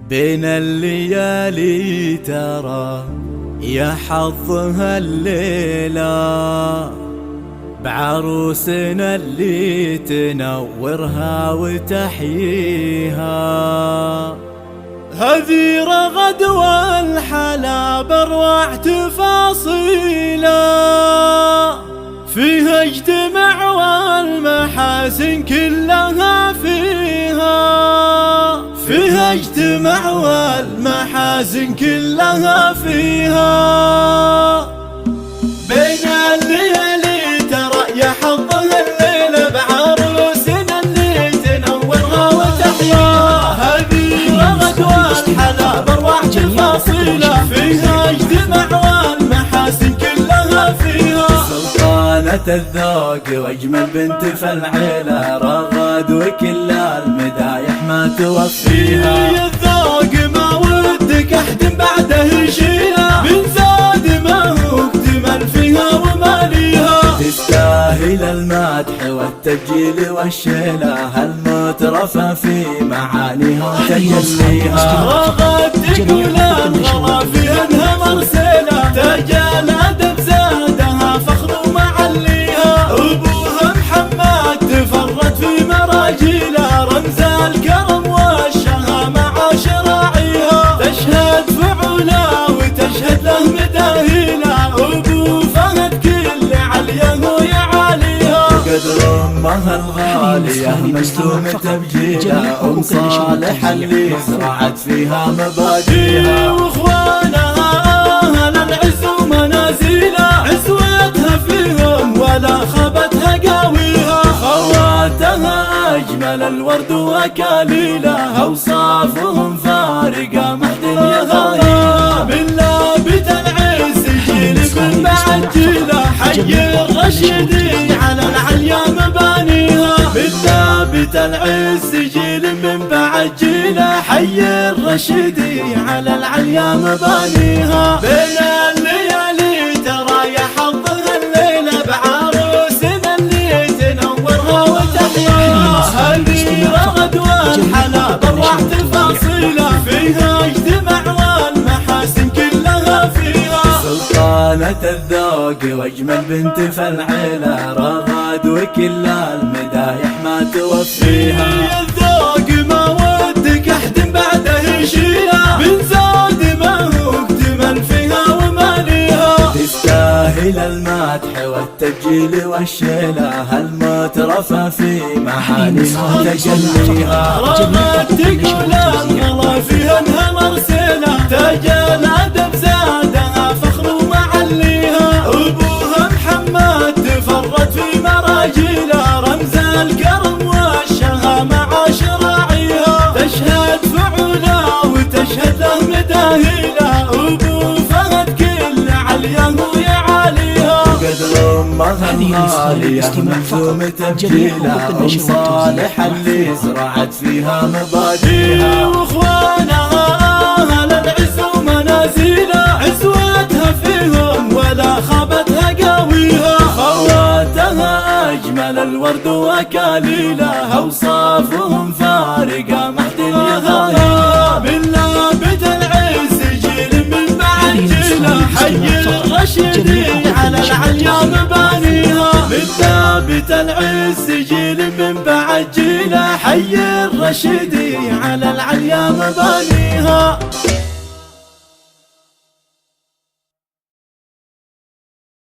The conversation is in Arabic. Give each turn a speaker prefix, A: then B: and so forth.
A: بين الليالي ترى يا حظها الليلة بعروسنا اللي تنورها وتحييها. هذي رغد والحلا بروع تفاصيله فيها اجتمع والمحاسن كلها فيها اجتمع والمحاسن كلها فيها. بين الليالي ترى يا حظها الليلة بعروسنا اللي تنورها وتحياها. هذه رغد والحلا بروع تفاصيله فيها اجتمع والمحاسن كلها فيها. سلطانة الذوق واجمل بنت في العيلة رغد وكل المدايح ما توفيها. يا الذوق ما ودك احد بعده يشيله من زاد ما هو اكتمل فيها وماليها. تستاهل المدح والتبجيل والشيله هالمترفة في معانيها وتجليها. رغد تقول الغلا في انها مرسله تاج الادب زادها فخر ومعليها. ابوها محمد تفرد في مراجيله رمز الكرم والشهامة عشراعيها. تشهد فعوله وتشهد له مداهيله ابو فهد كل عليه ويعاليها. قدر امها الغاليه مسلوم تبجيله ام صالح اللي زرعت فيها مبادئها. واخوانها اهل العز ومنازيله عزوتها فيهم ولا خبتها قاويها. خواتها اجمل الورد واكاليله اوصافهم فارقه محد يغايها. من لابت العز جيل من بعد جيله حي الرشيدي على العليا مبانيها. من لابت العز جيل من بعد جيله حي الرشيدي على العليا مبانيها. بين الليالي ترى يا حظها الليله بعروسنا اللي تنورها وتحياها. هذه رغد والحلا بروع تفاصيله فيها اجتمع والمحاسن كلها فيها. سلطانة الذوق واجمل بنت في العيلة رغد وكل المدايح ما توفيها. يا الذوق ما ودك احد بعده يشيله من زاد ما هو اكتمل فيها وماليها. تستاهل المدح والتبجيل والشيله هالمترفة في معانيها وتجليها. رغد تقول الغلا في انها مرسله تاج الادب زادها فخر ومعليها. ابوها محمد تفرد في مراجيله رمز الكرم والشهامة عشراعيها. تشهد فعوله وتشهد له مداهيله ابو فهد كل عليه ويعاليها. قدر امها الغاليه ملزوم تبجيله ام صالح اللي زرعت فيها مبادئها. واخوانها اهل العز ومنازيله عزوتها فيهم ولا خابتها قاويها. خواتها اجمل الورد واكاليله اوصافهم فارقه محد يغايها. من لابت العز جيل من بعد جيله حي الرشيدي على العليا مبانيها. من لابت العز جيل من بعد جيله حي الرشيدي على العليا مبانيها.